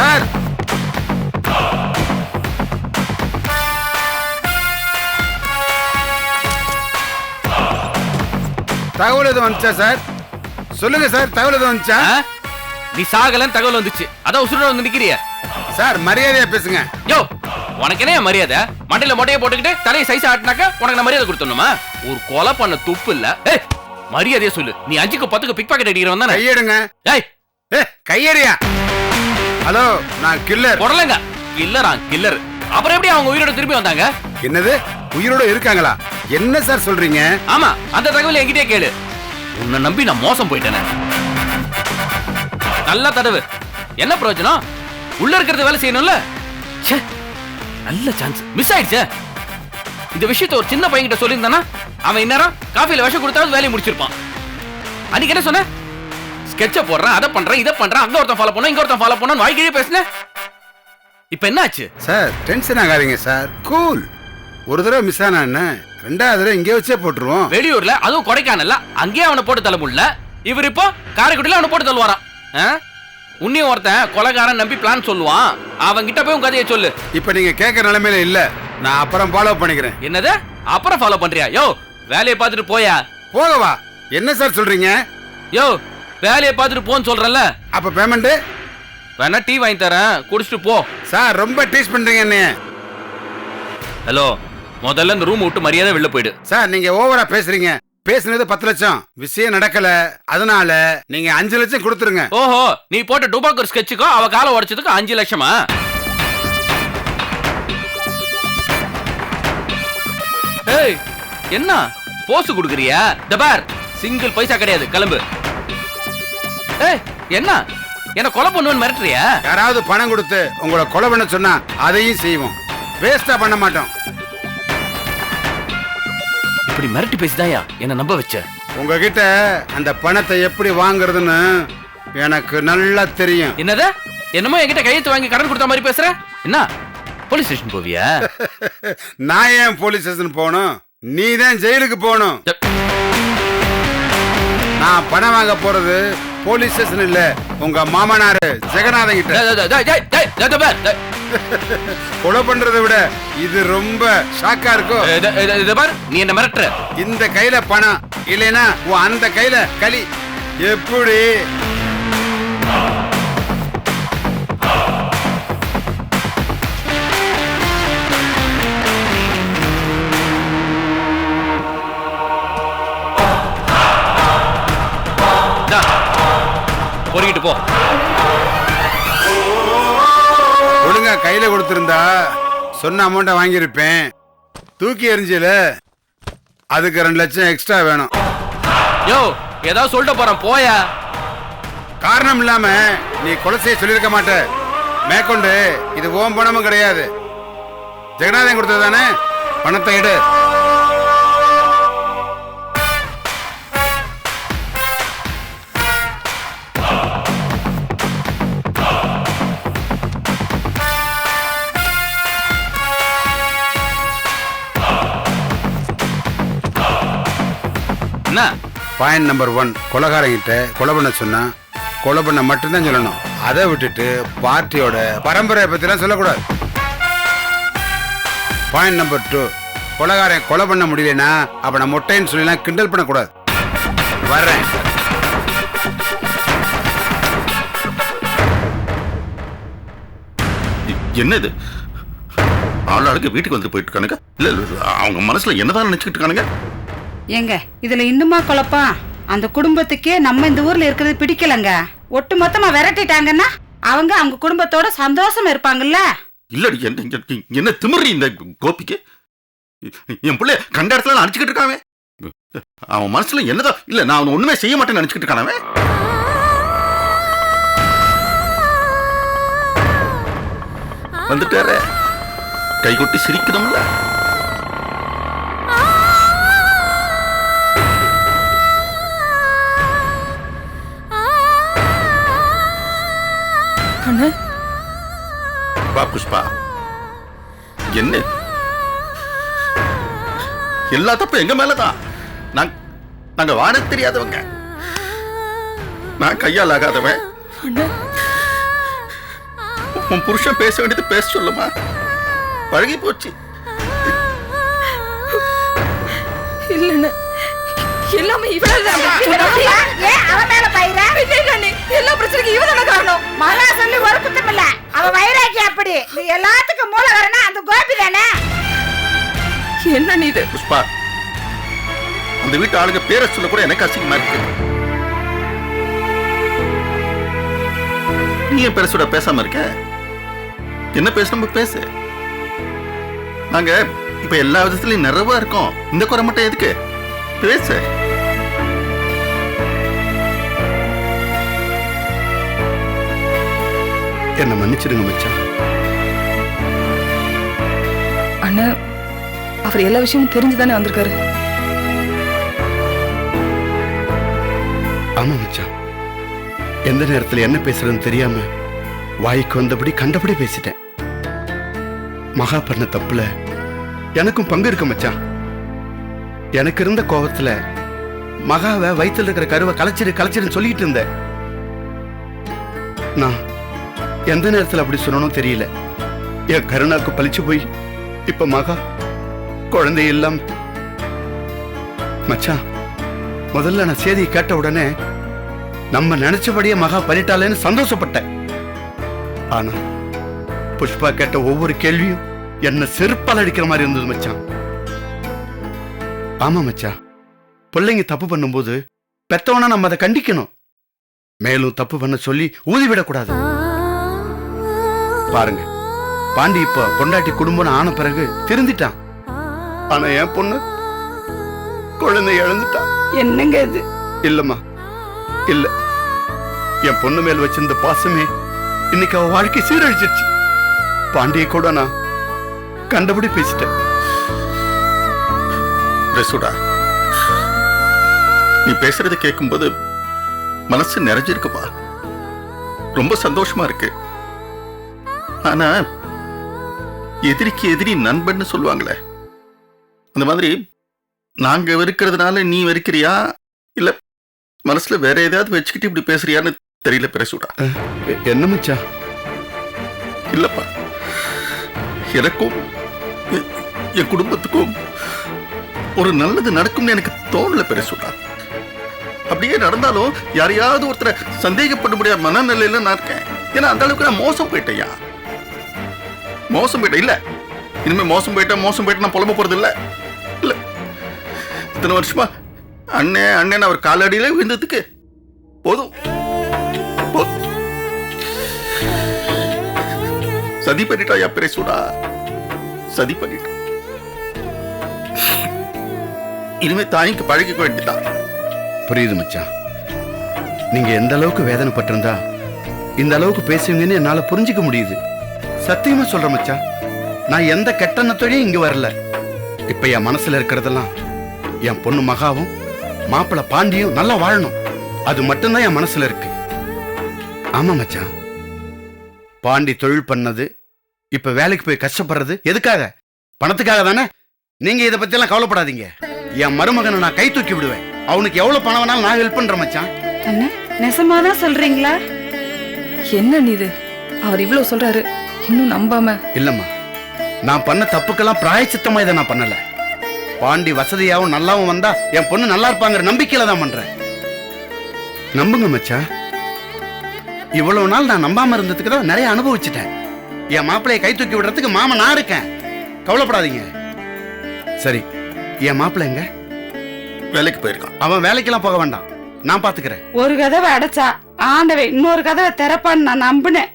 Sir தகவல் எதுவும் வந்துச்சா சார்? சொல்லுங்க சார், தகவல் எதுவும் வந்துச்சா? நீ சாகலன்னு தகவல் வந்துச்சு, அதான் உசுரோட வந்து நிக்கிறிய. சார் மரியாதையா பேசுங்க. யோ உனக்கு என்ன மரியாதை? மண்டையில மொட்டையை போட்டுக்கிட்டு தலையை சைஸ் ஆட்டினாக்க உனக்கு நான் மரியாதை கொடுத்தணுமா? ஒரு கொலை பண்ண துப்பு இல்ல. மரியாதையா சொல்லு. நீ 5க்கு 10க்கு பிக் பாக்கெட் அடிக்கிறவன் தானே? கையெடுங்க. கையெறியா? ஹலோ, நான் கில்லர். போடலங்க. கில்லரா? கில்லர். அப்புறம் எப்படி அவங்க உயிரோட திரும்பி வந்தாங்க? என்னது, உயிரோட இருக்காங்களா? என்ன சார் சொல்றீங்க? ஆமா, அந்த தகவல் என்கிட்டே கேளு. உன்னை நம்பி நான் மோசம் போயிட்டேனே. நல்லா தடவு. என்ன பிரயோஜனம்? உள்ள இருக்கிறது வேலை செய்யணும்ல. நல்ல சான்ஸ் மிஸ் ஆயிடுச்சே. இந்த விஷயத்தை ஒரு சின்ன பையன்கிட்ட சொல்லியிருந்தானா அவன் இந்நேரம் காஃபில விஷம் கொடுத்தாவது வேலையை முடிச்சிருப்பான். அன்னைக்கு என்ன சொன்ன? ஸ்கெட்ச போடுறேன், அதை பண்றேன், இதை பண்றேன், அங்க ஒருத்தன் ஃபாலோ பண்ண, இங்க ஒருத்தன் ஃபாலோ பண்ண, வாய்க்கிட்டே பேசுன. இப்ப என்ன ஆச்சு சார்? டென்ஷன் ஆகாதீங்க சார், கூல். ஒரு தடவை மிஸ் ஆனா என்ன, ரெண்டாவது தடவை இங்கே வச்சே போட்டுருவோம். வெளியூர்ல, அதுவும் கொடைக்கானல்ல, அங்கேயே அவனை போட்டு தள்ள முடியல. இவர் இப்போ காரைக்குடியில அவனை போட்டு தள்ளுவாரான். உன்னையும் ஒருத்தன் கொலைகாரன் நம்பி பிளான் சொல்லுவான். அவன் கிட்ட போய் உன் கதையை சொல்லு. இப்ப நீங்க கேட்கற நிலைமையில இல்ல, நான் அப்புறம் ஃபாலோ பண்ணிக்கிறேன். என்னது அப்புறம் ஃபாலோ பண்றியா? யோ வேலையை பார்த்துட்டு போயா. போகவா? என்ன சார் சொல்றீங்க? யோ வேலையை பார்த்துட்டு போன்னு சொல்றல. அப்ப பேமெண்ட் வேணா டீ வாங்கி தரேன், குடிச்சிட்டு போ. சார் ரொம்ப டீஸ் பண்றீங்க என்ன. ஹலோ, முதல்ல இந்த ரூம் விட்டு மரியாதை வெளில போயிடு. சார் நீங்க ஓவரா பேசுறீங்க. பேசுனது 10 லட்சம், விஷயம் நடக்கல, அதனால நீங்க 5 லட்சம் கொடுத்துருங்க. ஓஹோ, நீ போட்ட டுபாக்கூர் ஸ்கெட்சுக்கும் அவ காலை உடைச்சதுக்கு 5 லட்சமா? ஏய் என்ன போஸ் குடுக்குறியா? தபார் சிங்கிள் பைசா கிடையாது, கிளம்பு. ஏய் என்ன கொலை பண்ணுவேன்னு மிரட்டுறியா? யாராவது பணம் கொடுத்து உங்களை கொலை பண்ண சொன்னா அதையும் செய்வோம், வேஸ்டா பண்ண மாட்டோம். இப்படி மிரட்டி பேசிதாயா என்ன நம்ப வச்ச? உங்ககிட்ட அந்த பணத்தை எப்படி வாங்குறதுன்னு எனக்கு நல்லா தெரியும். என்னது? என்னமோ என்கிட்ட கையெழுத்து வாங்கி கடன் கொடுத்த மாதிரி பேசுற. என்ன போலீஸ் ஸ்டேஷன் போவியா? நான் ஏன் போலீஸ் ஸ்டேஷன் போகணும்? நீ தான் ஜெயிலுக்கு போகணும். நான் பணம் வாங்க போறது போலீஸ் ஸ்டேஷன் இல்ல, உங்க மாமனாரு ஜெகநாதன் கிட்ட. கொலை பண்றதை விட இது ரொம்ப ஷாக்கா இருக்கும். நீ என்ன மிரட்டுற? இந்த கையில பணம் இல்லைன்னா அந்த கையில களி. எப்படி? பொறுக்கிட்டு போ. ஒழுங்கா கையில கொடுத்திருந்தா சொன்ன அமௌண்ட வாங்கியிருப்பேன். தூக்கி எறிஞ்சல, அதுக்கு 2 லட்சம் எக்ஸ்ட்ரா வேணும். யோ ஏதாவது சொல்லிட்டு போறேன், போயா. காரணம் இல்லாம நீ கொலை செய்ய சொல்லியிருக்க மாட்ட. மேற்கொண்டு இது ஓம் பணமும் கிடையாது, ஜெகநாதன் கொடுத்தது தானே. பணத்தை எடு. பாயிண்ட் நம்பர் 1, கொலைகாரங்கிட்ட கொலை பண்ண சொன்னா கொலை பண்ண மட்டும்தான் சொல்லணும். அதை விட்டுட்டு பார்ட்டியோட பரம்பரையை பத்திலாம் சொல்லக்கூடாது. பாயிண்ட் நம்பர் 2, கொலைகாரன் கொலை பண்ண முடியலன்னா அவனை மொட்டைன்னு சொல்லலாம் கிண்டல் பண்ணக்கூடாது. வர்றேன். என்னது ஆளாளுக்கு வீட்டுக்கு வந்து போயிட்டு இருக்கானுங்க? இல்ல அவங்க மனசுல என்னதான் நினைச்சுக்கிட்டு இருக்கானுங்க? ஏங்க இதுல இன்னுமா குழப்பம்? அந்த குடும்பத்துக்கே நம்ம இந்த ஊர்ல இருக்கிறது பிடிக்கலங்க. ஒட்டு மொத்தமா விரட்டிட்டாங்கன்னா அவங்க குடும்பத்தோட சந்தோஷமா இருப்பாங்கல்ல. இல்லடி, என்ன திமிரி இந்த கோபிக்கு? என் பிள்ளை கண்ட இடத்துல நினைச்சுக்கிட்டு இருக்காவே. அவன் மனசுல என்னதான் இல்ல, நான் அவன் ஒண்ணுமே செய்ய மாட்டேன்னு நினைச்சுக்கிட்டு இருக்கானவே. வந்துட்டார கை கொட்டி சிரிக்கணும்ல. வா புஷ்பா, என்ன எல்லா தப்பும் எங்க மேலதான். நாங்க வாட தெரியாதவங்க, நான் கையால் ஆகாதவன். உன் புருஷன் பேச வேண்டியது பேச சொல்லுமா, பழகி போச்சு. இல்லன்னு எல்லாமே எல்லா பிரச்சனைக்கும் இவதான காரணம். மகா சொல்லி ஒரு குத்தம் இல்ல, அவ வைராக்கி அப்படி. நீ எல்லாத்துக்கும் மூல வரனா அந்த கோபி தானே. என்ன நீ இது? புஷ்பா, அந்த வீட்டு ஆளுங்க பேரை சொல்ல கூட எனக்கு அசிங்கமா இருக்கு. நீ என் பேர பேசாம இருக்க? என்ன பேசணும் பேசு. நாங்க இப்ப எல்லா விதத்துலயும் நிறைவா இருக்கோம். இந்த குறை மட்டும் எதுக்கு? பேசு. என்ன மன்னிச்சிடுங்க மச்சான். அண்ணா, அவர் எல்லா விஷயமும் தெரிஞ்சுதானே வந்திருக்காரு. ஆமா மச்சான், எந்த நேரத்துல என்ன பேசுறதுன்னு தெரியாம வாய்க்கு வந்தபடி கண்டபடி பேசிட்டேன். மகா பண்ண தப்புல எனக்கும் பங்கு இருக்கு மச்சான். எனக்கு இருந்த கோபத்துல மகாவை வயித்துல இருக்கிற கருவை கலைச்சிருன்னு சொல்லிட்டு இருந்தேன். நான் எந்த நேரத்துல அப்படி சொல்லணும் தெரியல. என் கருணாக்கு பழிச்சு போய் இப்ப மகா குழந்தை இல்லாம. மச்சான், முதல்ல நான் செய்தியை கேட்ட உடனே நம்ம நினைச்சபடியே மகா பண்ணிட்டாளேன்னு சந்தோஷப்பட்டேன். ஆனா புஷ்பா கேட்ட ஒவ்வொரு கேள்வியும் என்ன செருப்பால் அடிக்கிற மாதிரி இருந்தது மச்சான். ஆமா மச்சான், பிள்ளைங்க தப்பு பண்ணும்போது பெத்தவனா நம்ம அதை கண்டிக்கணும். மேலும் தப்பு பண்ண சொல்லி ஊதிவிடக்கூடாது. பாருங்க, பாண்டி இப்ப பொண்டாட்டி குடும்பம் ஆன பிறகு திருந்திட்டான். ஆனா என் பொண்ணு குழந்தை இழந்துட்டான். என்னங்க இது? இல்லம்மா, இல்ல. என் பொண்ணு மேல் வச்சிருந்த பாசமே இன்னைக்கு அவ வாழ்க்கை சீரழிச்சிருச்சு. பாண்டியை கூட நான் கண்டபடி பேசிட்டேன். ரசூடா, நீ பேசுறதை கேட்கும்போது மனசு நிறைஞ்சிருக்குப்பா. ரொம்ப சந்தோஷமா இருக்கு. ஆனா எதிரிக்கு எதிரி நண்பன்னு சொல்லுவாங்களே, அந்த மாதிரி நாங்க வெறுக்கிறதுனால நீ வெறுக்கிறியா, இல்ல மனசுல வேற ஏதாவது வச்சுக்கிட்டு இப்படி பேசுறியான்னு தெரியல பிரசூடா. என்ன மச்சா? இல்லப்பா, எனக்கும் என் குடும்பத்துக்கும் ஒரு நல்லது நடக்கும்னு எனக்கு தோணல பிரசூடா. அப்படியே நடந்தாலும் யாரையாவது ஒருத்தரை சந்தேகப்பட முடியாத மனநிலையில நான் இருக்கேன். ஏன்னா அந்த அளவுக்கு நான் மோசம் போயிட்டேயா. மோசம் போயிட்டேன். இல்ல, இனிமே மோசம் போயிட்டேன் நான் புலம்ப போறது இல்ல. இல்ல, இத்தனை வருஷமா அண்ணன் அவர் காலடியில விழுந்ததுக்கு போதும். சதி பண்ணிட்டா பிரசூடா, சதி பண்ணிட்டா. இனிமே தாய்க்கு பழகிக்க வேண்டியதான். புரியுது மச்சான், நீங்க எந்த அளவுக்கு வேதனைப்பட்டிருந்தா இந்த அளவுக்கு பேசுவீங்கன்னு என்னால புரிஞ்சுக்க முடியுது. சத்தியமா சொல்றேன் மச்சான், நான் எந்த கெட்டணத்தோடையும் இங்க வரல. இப்ப என் மனசுல இருக்கிறதெல்லாம் என் பொண்ணு மகாவும் மாப்பிள்ள பாண்டியும் நல்லா வாழணும், அது மட்டும்தான் என் மனசுல இருக்கு. ஆமா மச்சான், பாண்டி தொழில் பண்ணது, இப்ப வேலைக்கு போய் கஷ்டப்படுறது எதுக்காக? பணத்துக்காக தானே. நீங்க இதை பத்தி எல்லாம் கவலைப்படாதீங்க. என் மருமகனை நான் கை தூக்கி விடுவேன். அவனுக்கு எவ்வளவு பணம் வேணாலும் நான் ஹெல்ப் பண்றேன் மச்சான். அண்ணே, நெசமாதான் சொல்றீங்களா? என்ன நீ இது? அவர் இவ்வளவு சொல்றாரு, இன்னும் நம்பாம. இல்லம்மா, நான் பண்ண தப்புக்கெல்லாம் பிராயச்சித்தமா இதை நான் பண்ணல. பாண்டி வசதியாவும் நல்லாவும் வந்தா என் பொண்ணு நல்லா இருப்பாங்கிற நம்பிக்கையில தான் பண்றேன். நம்புங்க மச்சான், இவ்வளவு நாள் நான் நம்பாம இருந்ததுக்கு தான் நிறைய அனுபவிச்சுட்டேன். என் மாப்பிளைய கை தூக்கி விடுறதுக்கு மாமா நான் இருக்கேன், கவலைப்படாதீங்க. சரி, என் மாப்பிள்ளை எங்க? வேலைக்கு போயிருக்கான். அவன் வேலைக்கெல்லாம் போக வேண்டாம், நான் பாத்துக்கிறேன். ஒரு கதவை அடைச்சா ஆண்டவே இன்னொரு கதவை திறப்பான்னு நான் நம்பினேன்.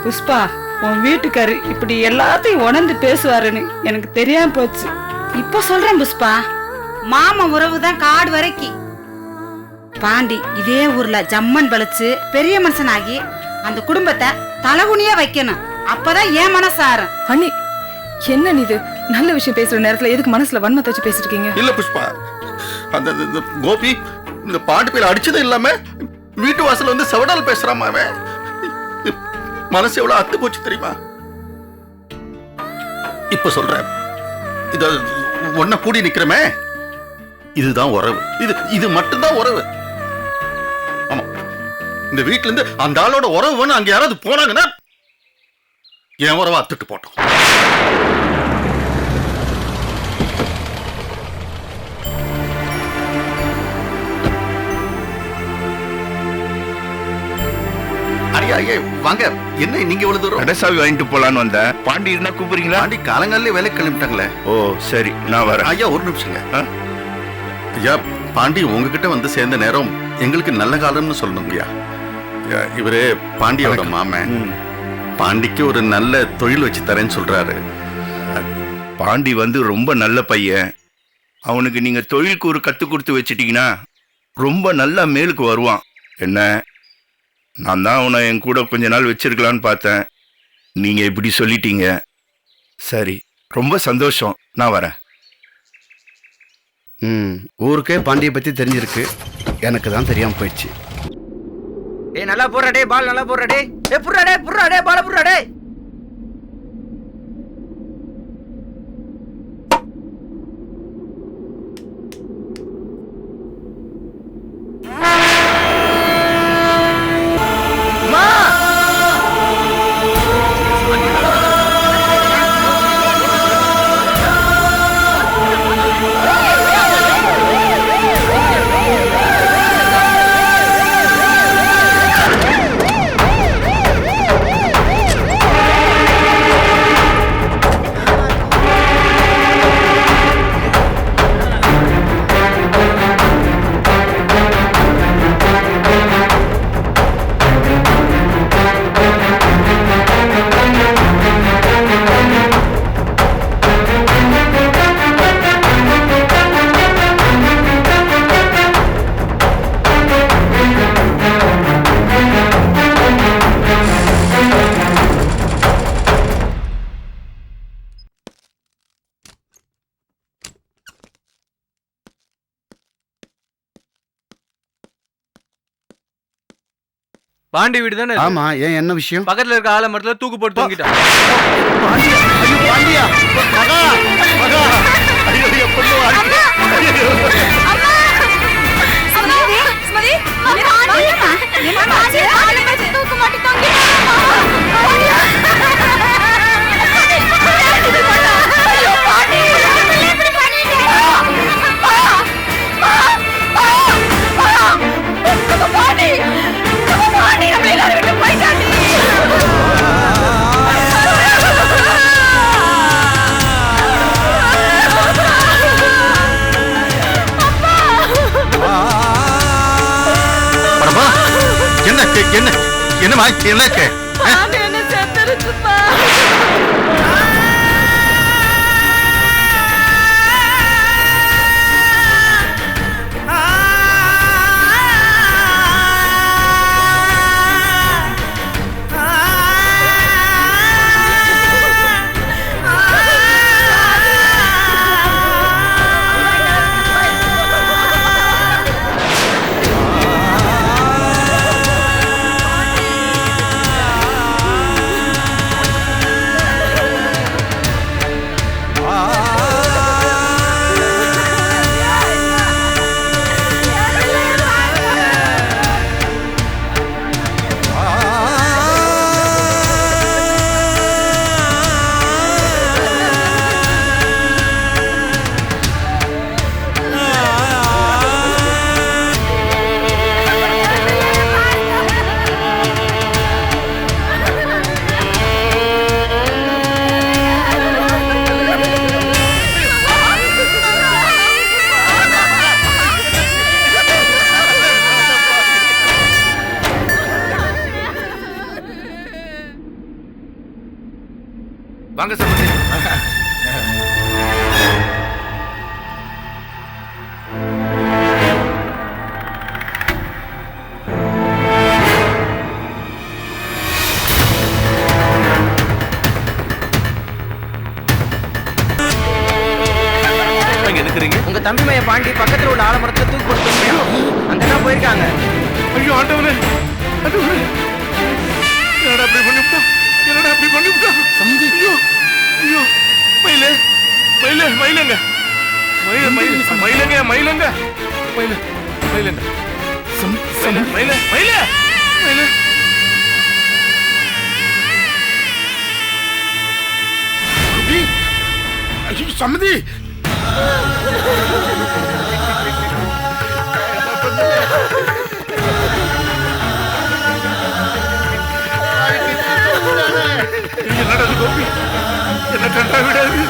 புஷ்பா, உன் வீட்டுக்காரு இப்படி எல்லாத்தையும் உணர்ந்து பேசுவாருன்னு எனக்கு தெரியாம போச்சு. இப்ப சொல்றேன் புஷ்பா, மாமா உறவுதான் காடு வரைக்கும். பாண்டி இதே ஊர்ல ஜம்மன் பழிச்சு பெரிய மனுஷனாகி அந்த குடும்பத்தை தலகுனியா வைக்கணும். அப்பதான் என் மனசாரும். அண்ணி, என்ன நீ இது? நல்ல விஷயம் பேசுற நேரத்துல எதுக்கு மனசுல வன்மத்தை வச்சு பேசிட்டு இருக்கீங்க? இல்ல புஷ்பா, அந்த கோபி இந்த பாட்டு பேர் அடிச்சதும் இல்லாம வீட்டு வாசல் வந்து செவடால் பேசுறாம. அவன் மனசு எவ்வளவு அத்து போச்சு தெரியுமா? இப்ப சொல்றேன், இது ஒன்ன கூடி நிக்கிறமே, இதுதான் உறவு. இது மட்டும்தான் உறவு. ஆமா, இந்த வீட்டுல இருந்து அந்த ஆளோட உறவு வேணும் அங்க யாராவது போனாங்கன்னா என் உறவை அத்துட்டு போட்டோம். ஐயா ஐயா வாங்க, என்ன நீங்க இவ்வளவு தூரம்? கடைசாவி வாங்கிட்டு போலான்னு வந்தேன். பாண்டி இருந்தா கூப்பிடுறீங்களா? பாண்டி காலங்காலே வேலை கிளம்பிட்டாங்களே. ஓ சரி, நான் வரேன். ஐயா ஒரு நிமிஷங்க. ஐயா பாண்டி உங்ககிட்ட வந்து சேர்ந்த நேரம் எங்களுக்கு நல்ல காலம்னு சொல்லணுங்கய்யா. இவரு பாண்டியோட மாமன். பாண்டிக்கு ஒரு நல்ல தொழில் வச்சு தரேன்னு சொல்றாரு. பாண்டி வந்து ரொம்ப நல்ல பையன். அவனுக்கு நீங்க தொழிலுக்கு ஒரு கத்து கொடுத்து வச்சிட்டீங்கன்னா ரொம்ப நல்லா மேலுக்கு வருவான். என்ன, நான் தான் அவனை என் கூட கொஞ்ச நாள் வச்சிருக்கலான்னு பார்த்தேன். நீங்க இப்படி சொல்லிட்டீங்க. சரி, ரொம்ப சந்தோஷம். நான் வரேன். ஊருக்கே பாண்டியை பத்தி தெரிஞ்சிருக்கு, எனக்கு தான் தெரியாம போயிடுச்சு. ஏய் நல்லா போறா டேய், பால் நல்லா போறா டேய். ஏய் புர்ரா டேய் பால் புர்ரா டேய். பாண்டி வீடு தானே? ஆமா, ஏன் என்ன விஷயம்? பக்கத்துல இருக்க ஆலமரத்துல தூக்கு போட்டு தூங்கிட்டான். பாண்டியா மகா மகா ஐயோ எப்போ என்ன என்னமா என்னக்கு என்ன செத்துருச்சுப்பா. வாங்க சம்பந்தி. உங்க தம்பி மைய பாண்டி பக்கத்துல உள்ள ஆலமரத்துல தூக்கு போட்டு அங்கதான் போயிருக்காங்க. ஐயோ ஆண்டவனே ஆண்டவனே என்னடா அப்படி பண்ணிவிட்டா? என்னடா அப்படி பண்ணிவிட்டா? சம்பந்தி ஐயோ ஐயோ மயிலே மயிலே மயிலங்க மயில மயில மயிலங்க மயிலங்க மயில மயிலங்க மயில மயில மயில சம்மதி என்னடா இது கோபி என்ன கண்டா விடாது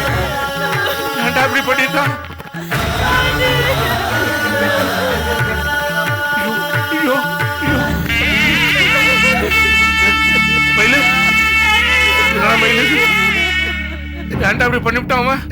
ஏன்டா அப்படி பண்ணிட்டான் ஐயோ ஐயோ மயிலு என்னடா மயிலு ஏன்டா அப்படி பண்ணிவிட்டான் அவன்